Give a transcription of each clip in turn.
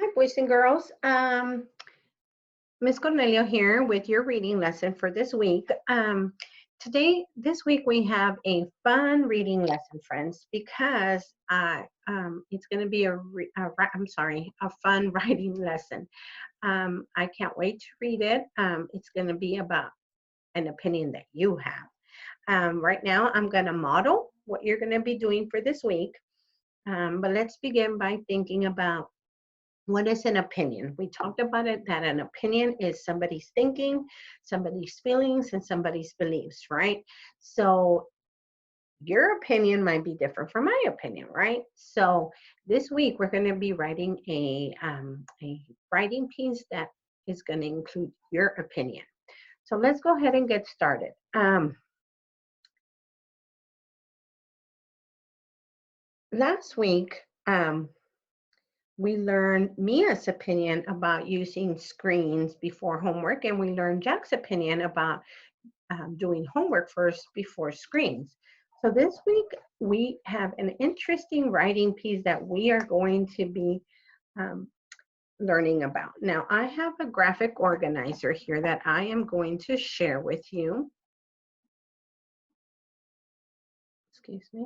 Hi, boys and girls. Miss Cornelia here with your reading lesson for this week. This week we have a fun reading lesson, friends, because it's going to be a fun writing lesson. I can't wait to read it. It's going to be about an opinion that you have. Right now, I'm going to model what you're going to be doing for this week. But let's begin by thinking about what is an opinion? We talked about it that an opinion is somebody's thinking, somebody's feelings, and somebody's beliefs, right? So your opinion might be different from my opinion, right? So this week we're going to be writing a writing piece that is going to include your opinion. So let's go ahead and get started. Last week, we learned Mia's opinion about using screens before homework, and we learned Jack's opinion about doing homework first before screens. So this week, we have an interesting writing piece that we are going to be um, learning about. Now, I have a graphic organizer here that I am going to share with you. Excuse me.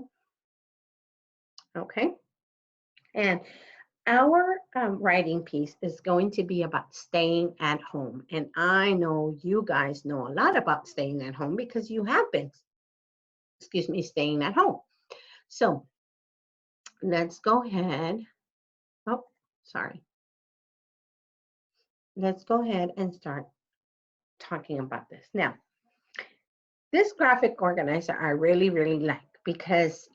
Okay. And our writing piece is going to be about staying at home. And I know you guys know a lot about staying at home because you have been, staying at home. So let's go ahead. Oh, sorry. Let's go ahead and start talking about this. Now, this graphic organizer I really, really like because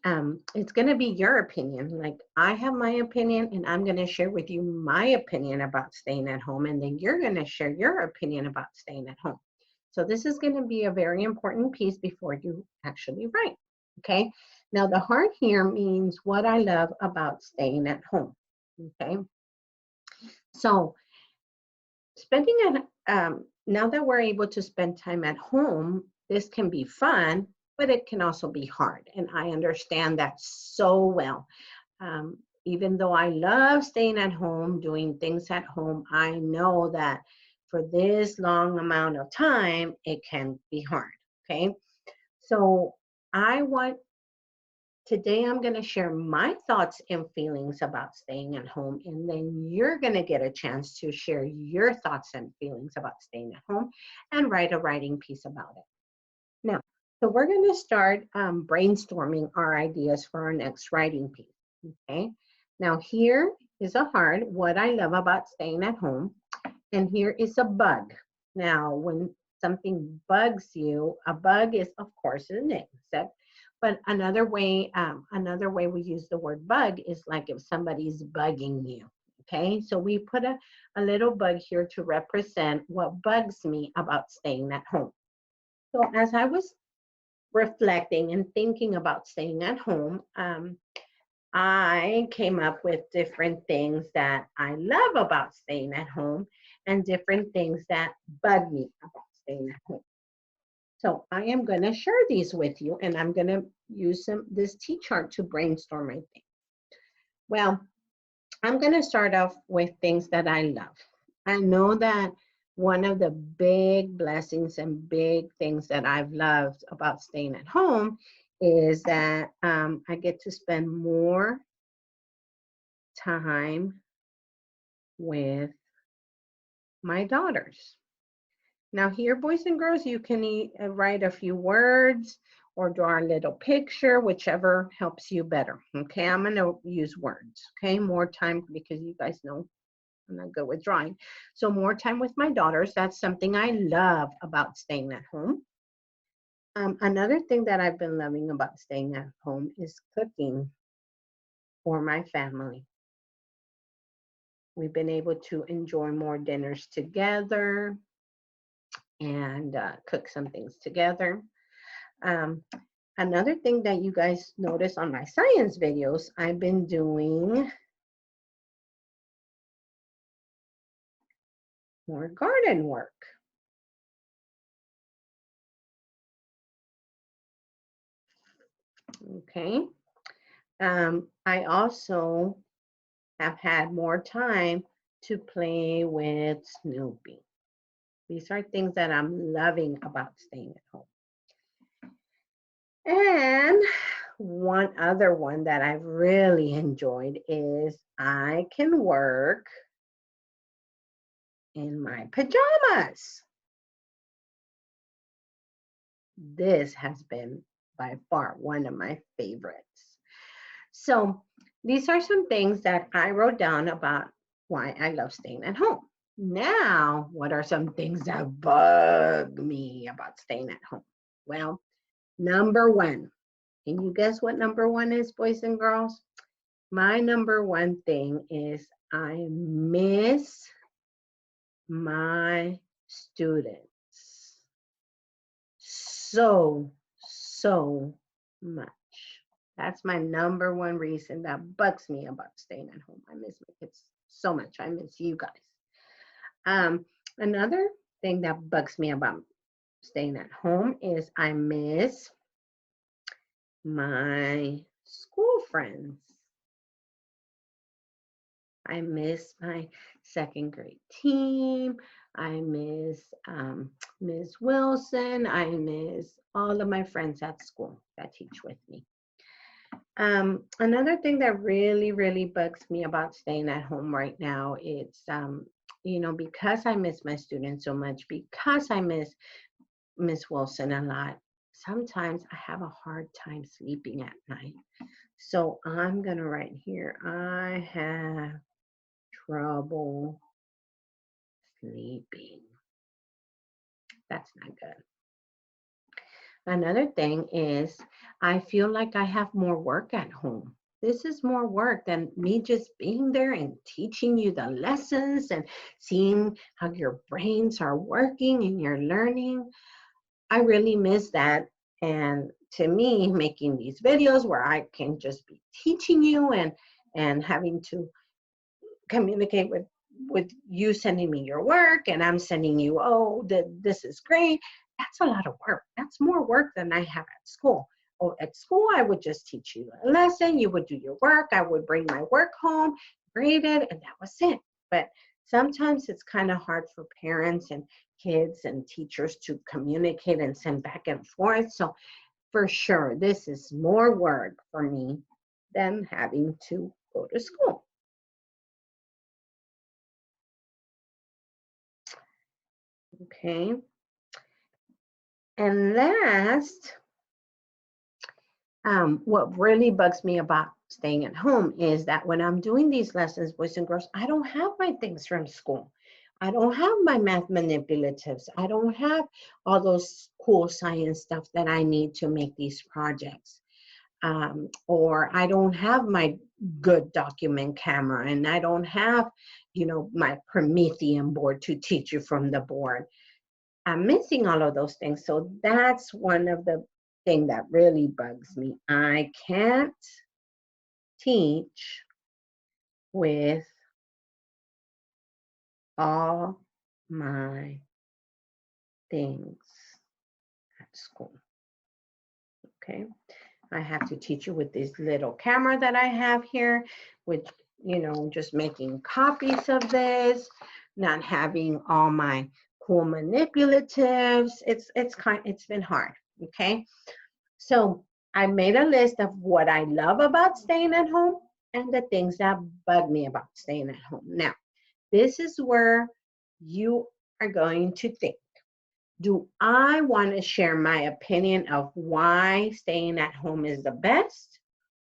it's going to be your opinion. Like I have my opinion and I'm going to share with you my opinion about staying at home, and then you're going to share your opinion about staying at home. So this is going to be a very important piece before you actually write. Okay. Now the heart here means what I love about staying at home. Okay. So spending now that we're able to spend time at home, this can be fun, but it can also be hard. And I understand that so well. Even though I love staying at home, doing things at home, I know that for this long amount of time, it can be hard. Okay. So I want Today, I'm going to share my thoughts and feelings about staying at home, and then you're going to get a chance to share your thoughts and feelings about staying at home and write a writing piece about it. Now, so we're going to start brainstorming our ideas for our next writing piece. Okay. Now, here is a heart, what I love about staying at home, and here is a bug. Now, when something bugs you, a bug is, of course, an insect. But another way we use the word bug is like if somebody's bugging you. Okay, so we put a little bug here to represent what bugs me about staying at home. So as I was reflecting and thinking about staying at home, I came up with different things that I love about staying at home and different things that bug me about staying at home. So I am going to share these with you, and I'm going to use this T-chart to brainstorm my things. Well, I'm going to start off with things that I love. I know that one of the big blessings and big things that I've loved about staying at home is that I get to spend more time with my daughters. Now here, boys and girls, you can write a few words or draw a little picture, whichever helps you better. Okay, I'm gonna use words, okay? More time, because you guys know I'm not good with drawing. So more time with my daughters, that's something I love about staying at home. Another thing that I've been loving about staying at home is cooking for my family. We've been able to enjoy more dinners together and cook some things together. Um, Another thing that you guys notice on my science videos, I've been doing more garden work. Okay. I also have had more time to play with Snoopy. These are things that I'm loving about staying at home. And one other one that I've really enjoyed is I can work in my pajamas. This has been by far one of my favorites. So these are some things that I wrote down about why I love staying at home. Now, what are some things that bug me about staying at home? Well, number one, can you guess what number one is, boys and girls? My number one thing is I miss my students so much. That's my number one reason that bugs me about staying at home. I miss my kids so much. I miss you guys. Another thing that bugs me about staying at home is I miss my school friends. I miss my second grade team. I miss Ms. Wilson. I miss all of my friends at school that teach with me. Another thing that really bugs me about staying at home right now is, because I miss my students so much, because I miss Miss Wilson a lot, sometimes I have a hard time sleeping at night. So I'm going to write here, I have trouble sleeping. That's not good. Another thing is I feel like I have more work at home. This is more work than me just being there and teaching you the lessons and seeing how your brains are working and you're learning. I really miss that. And to me, making these videos where I can just be teaching you and having to communicate with you sending me your work and I'm sending you, this is great. That's a lot of work. That's more work than I have at school. Oh, at school, I would just teach you a lesson. You would do your work. I would bring my work home, grade it, and that was it. But sometimes it's kind of hard for parents and kids and teachers to communicate and send back and forth. So for sure, this is more work for me than having to go to school. Okay. And last, what really bugs me about staying at home is that when I'm doing these lessons, boys and girls, I don't have my things from school. I don't have my math manipulatives. I don't have all those cool science stuff that I need to make these projects. Or I don't have my good document camera, and I don't have, my Promethean board to teach you from the board. I'm missing all of those things. So that's one of the things that really bugs me. I can't teach with all my things at school. Okay. I have to teach you with this little camera that I have here, with, just making copies of this, not having all my cool manipulatives. It's been hard. Okay. So I made a list of what I love about staying at home and the things that bug me about staying at home. Now, this is where you are going to think. Do I want to share my opinion of why staying at home is the best?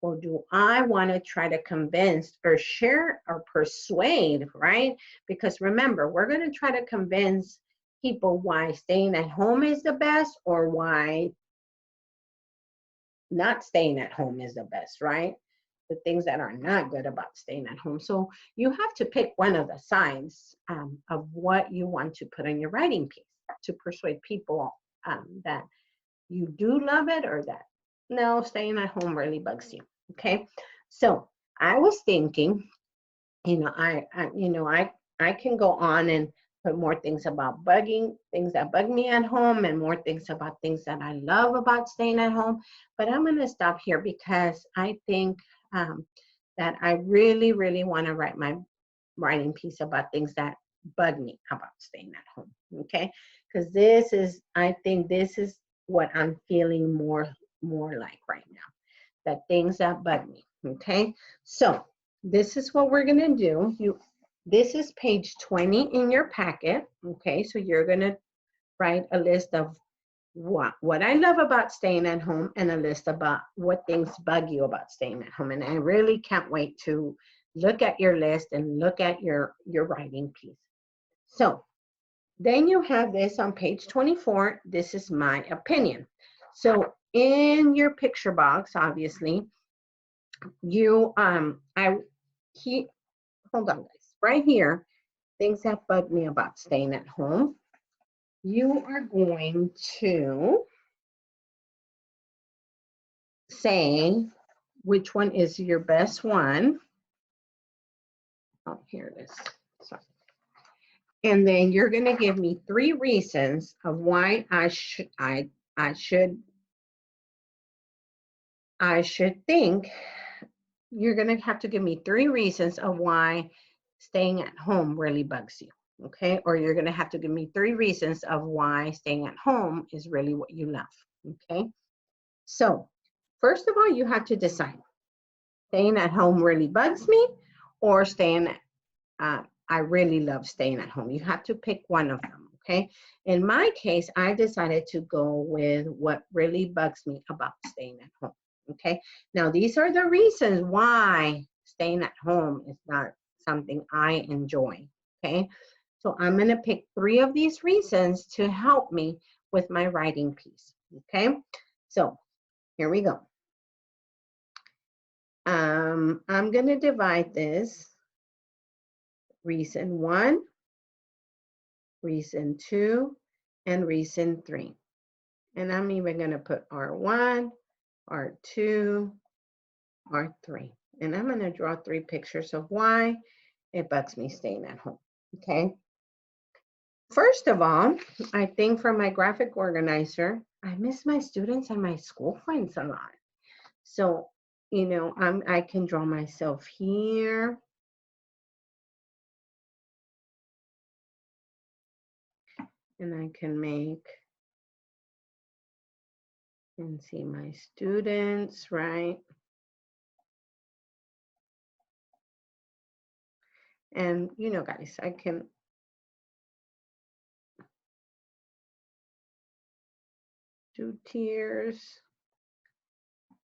Or do I want to try to convince or share or persuade, right? Because remember, we're going to try to convince people why staying at home is the best or why not staying at home is the best, right? The things that are not good about staying at home. So you have to pick one of the sides of what you want to put in your writing piece to persuade people that you do love it or that no, staying at home really bugs you. Okay, so I was thinking, I can go on and put more things about things that bug me at home and more things about things that I love about staying at home. But I'm going to stop here because I think that I really want to write writing piece about things that bug me about staying at home, okay? Because this is, I think this is what I'm feeling more like right now, that things that bug me, okay? So this is what we're gonna do. This is page 20 in your packet, okay? So you're gonna write a list of what I love about staying at home and a list about what things bug you about staying at home. And I really can't wait to look at your list and look at your writing piece. So then you have this on page 24. This is my opinion. So in your picture box, obviously, you hold on guys, right here, things that bug me about staying at home. You are going to say which one is your best one. Oh, here it is. Sorry. And then you're going to give me 3 reasons of why I should think. You're going to have to give me 3 reasons of why staying at home really bugs you, okay? Or you're going to have to give me 3 reasons of why staying at home is really what you love, okay? So first of all, you have to decide, staying at home really bugs me, or I really love staying at home. You have to pick one of them, okay? In my case, I decided to go with what really bugs me about staying at home, okay? Now, these are the reasons why staying at home is not something I enjoy, okay? So I'm gonna pick 3 of these reasons to help me with my writing piece, okay? So here we go. I'm gonna divide this. Reason 1, reason 2, and reason 3. And I'm even going to put R1, R2, R3. And I'm going to draw 3 pictures of why it bugs me staying at home, okay? First of all, I think for my graphic organizer, I miss my students and my school friends a lot. So, you know, I can draw myself here. And I can make and see my students, right? And, you know, guys, I can do tears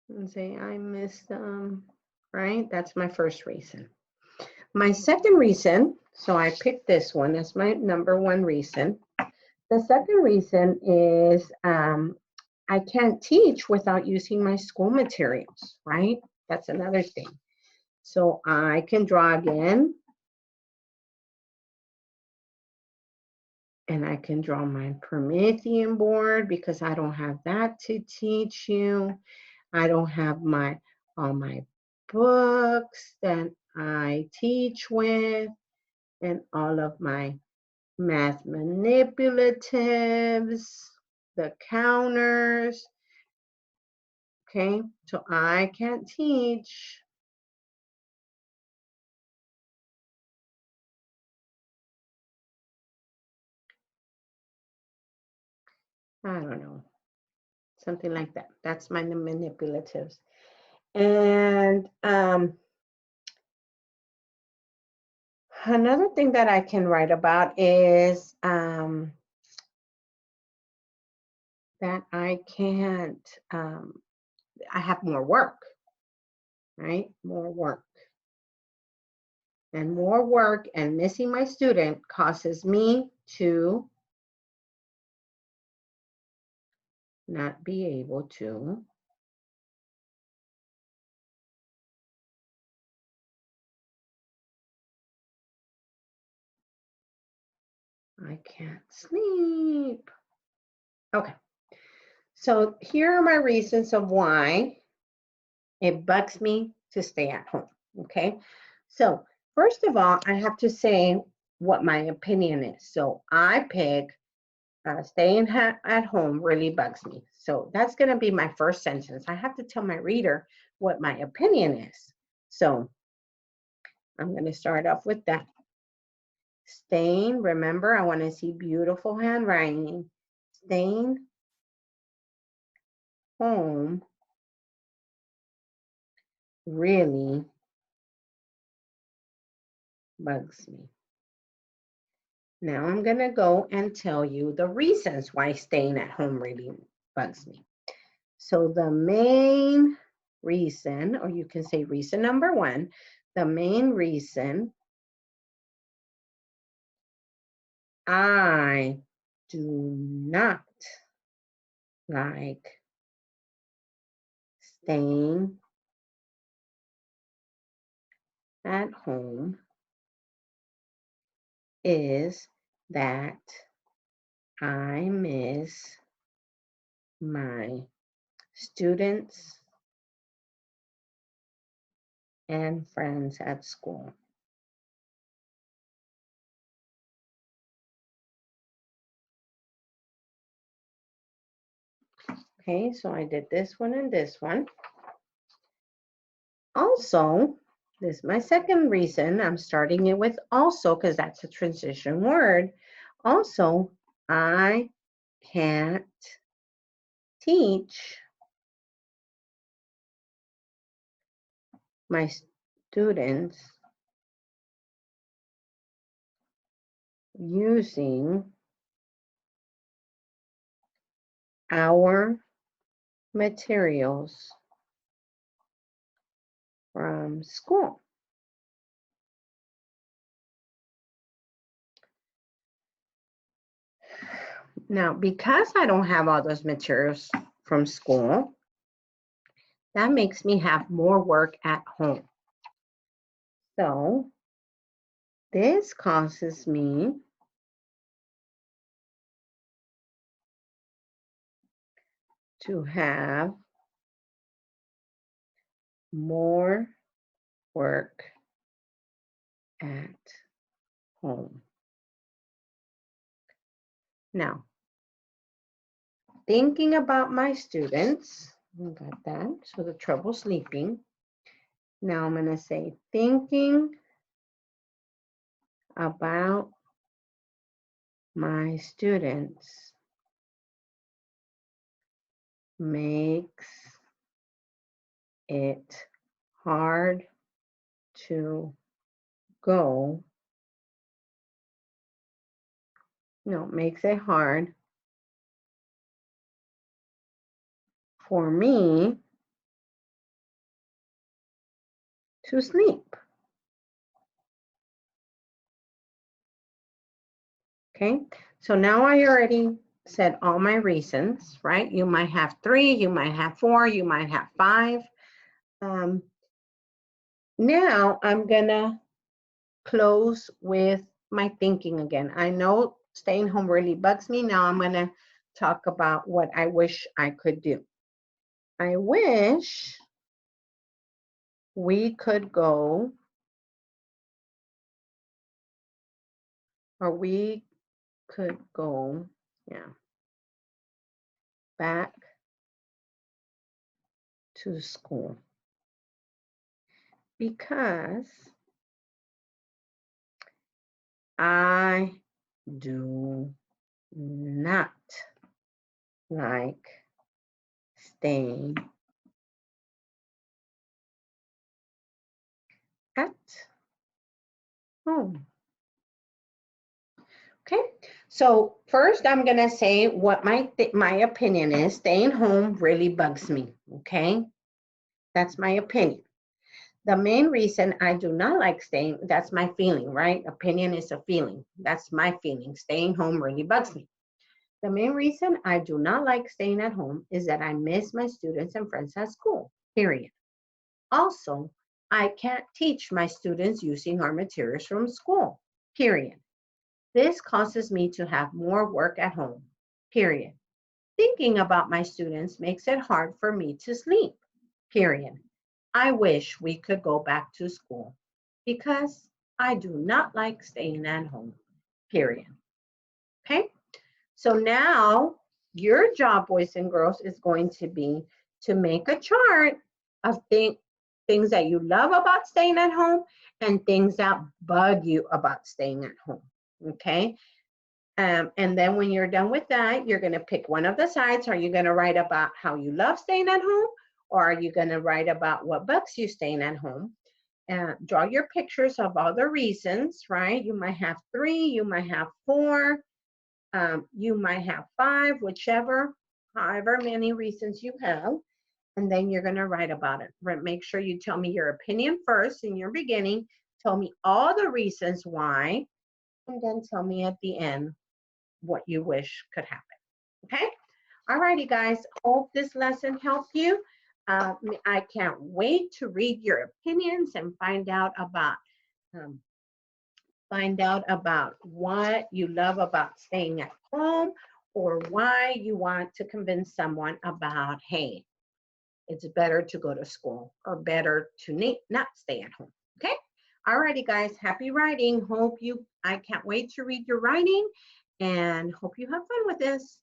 and say, I miss them, right? That's my first reason. My second reason, so I picked this one as my number 1 reason. The second reason is I can't teach without using my school materials, right? That's another thing. So I can draw again. And I can draw my Promethean board because I don't have that to teach you. I don't have all my books that I teach with and all of my math manipulatives, the counters. Okay, so I can't teach. I don't know, something like that. That's my manipulatives. And another thing that I can write about is that I can't, I have more work, right? More work. And more work and missing my student causes me to not be able to I can't sleep. Okay. So here are my reasons of why it bugs me to stay at home. Okay. So first of all, I have to say what my opinion is. So I pick staying at home really bugs me. So that's going to be my first sentence. I have to tell my reader what my opinion is. So I'm going to start off with that. Staying, remember, I want to see beautiful handwriting. Staying home really bugs me. Now I'm going to go and tell you the reasons why staying at home really bugs me. So the main reason, or you can say reason number one, the main reason I do not like staying at home is that I miss my students and friends at school. Okay, so I did this one and this one. Also, this is my second reason. I'm starting it with also because that's a transition word. Also, I can't teach my students using our materials from school. Now, because I don't have all those materials from school, that makes me have more work at home. So this causes me to have more work at home. Now, thinking about my students, I got that, so the trouble sleeping. Now I'm going to say thinking about my students makes it hard to go. No, makes it hard for me to sleep. Okay, so now I already said all my reasons, right? You might have 3, you might have 4, you might have 5. Now I'm gonna close with my thinking again. I know staying home really bugs me. Now I'm gonna talk about what I wish I could do. I wish we could go, or we could go, yeah, back to school, because I do not like staying at home. Okay, so first I'm gonna say what my opinion is. Staying home really bugs me, okay? That's my opinion. The main reason I do not like staying, that's my feeling, right? Opinion is a feeling. That's my feeling. Staying home really bugs me. The main reason I do not like staying at home is that I miss my students and friends at school, period. Also, I can't teach my students using our materials from school, period. This causes me to have more work at home, period. Thinking about my students makes it hard for me to sleep, period. I wish we could go back to school because I do not like staying at home, period. Okay, so now your job, boys and girls, is going to be to make a chart of things that you love about staying at home and things that bug you about staying at home. Okay. And then when you're done with that, you're going to pick one of the sides. Are you going to write about how you love staying at home? Or are you going to write about what bugs you staying at home? Draw your pictures of all the reasons, right? You might have 3, you might have 4, you might have 5, however many reasons you have. And then you're going to write about it. Make sure you tell me your opinion first in your beginning. Tell me all the reasons why, and then tell me at the end what you wish could happen. Okay? All righty, guys. Hope this lesson helped you. I can't wait to read your opinions and find out about what you love about staying at home, or why you want to convince someone about, hey, it's better to go to school or better to not stay at home. Okay? All righty, guys. Happy writing. I can't wait to read your writing and hope you have fun with this.